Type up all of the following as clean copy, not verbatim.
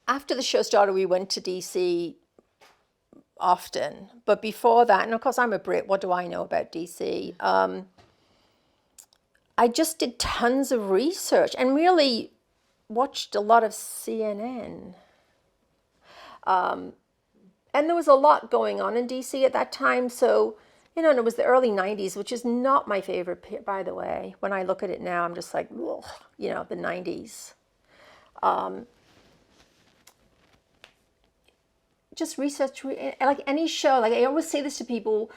after the show started, we went to DC often. But before that, and of course I'm a Brit, what do I know about DC? I just did tons of research and really watched a lot of CNN. And there was a lot going on in DC at that time. So, and it was the early 90s, which is not my favorite, by the way. When I look at it now, I'm just like, ugh, the 90s. Just research, like any show. Like I always say this to people,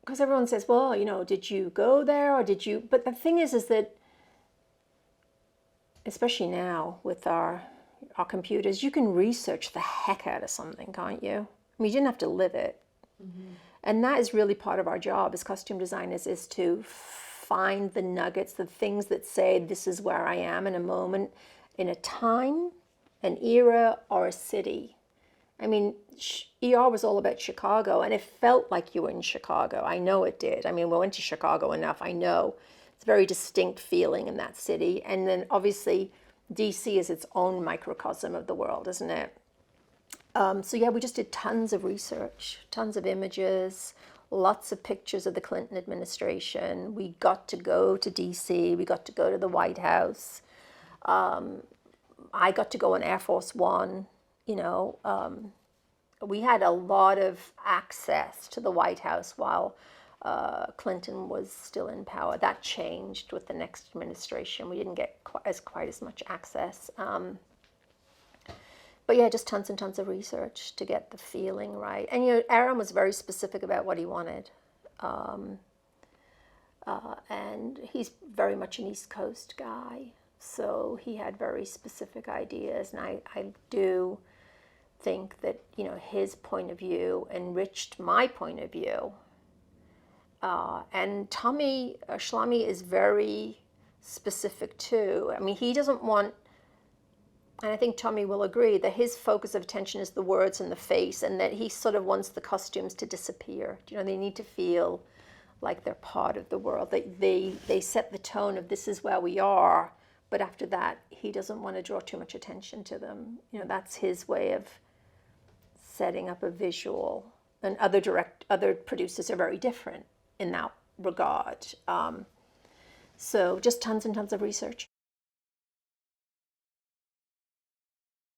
because everyone says, well, did you go there or did you? But the thing is that, especially now with our computers, you can research the heck out of something, can't you? I mean, you didn't have to live it. Mm-hmm. And that is really part of our job as costume designers, is to find the nuggets, the things that say, this is where I am in a moment, in a time, an era, or a city. I mean, ER was all about Chicago, and it felt like you were in Chicago. I know it did. I mean, we went to Chicago enough. I know it's a very distinct feeling in that city. And then obviously DC is its own microcosm of the world, isn't it? So yeah, we just did tons of research, tons of images, lots of pictures of the Clinton administration. We got to go to DC. We got to go to the White House. I got to go on Air Force One. We had a lot of access to the White House while Clinton was still in power. That changed with the next administration. We didn't get quite as much access. But yeah, just tons and tons of research to get the feeling right. And Aaron was very specific about what he wanted. And he's very much an East Coast guy. So he had very specific ideas. And I do think that, his point of view enriched my point of view. And Tommy Schlamme is very specific too. I mean, he doesn't want, and I think Tommy will agree, that his focus of attention is the words and the face, and that he sort of wants the costumes to disappear. They need to feel like they're part of the world. They set the tone of this is where we are, but after that, he doesn't want to draw too much attention to them. That's his way of setting up a visual. And other producers are very different in that regard. So just tons and tons of research.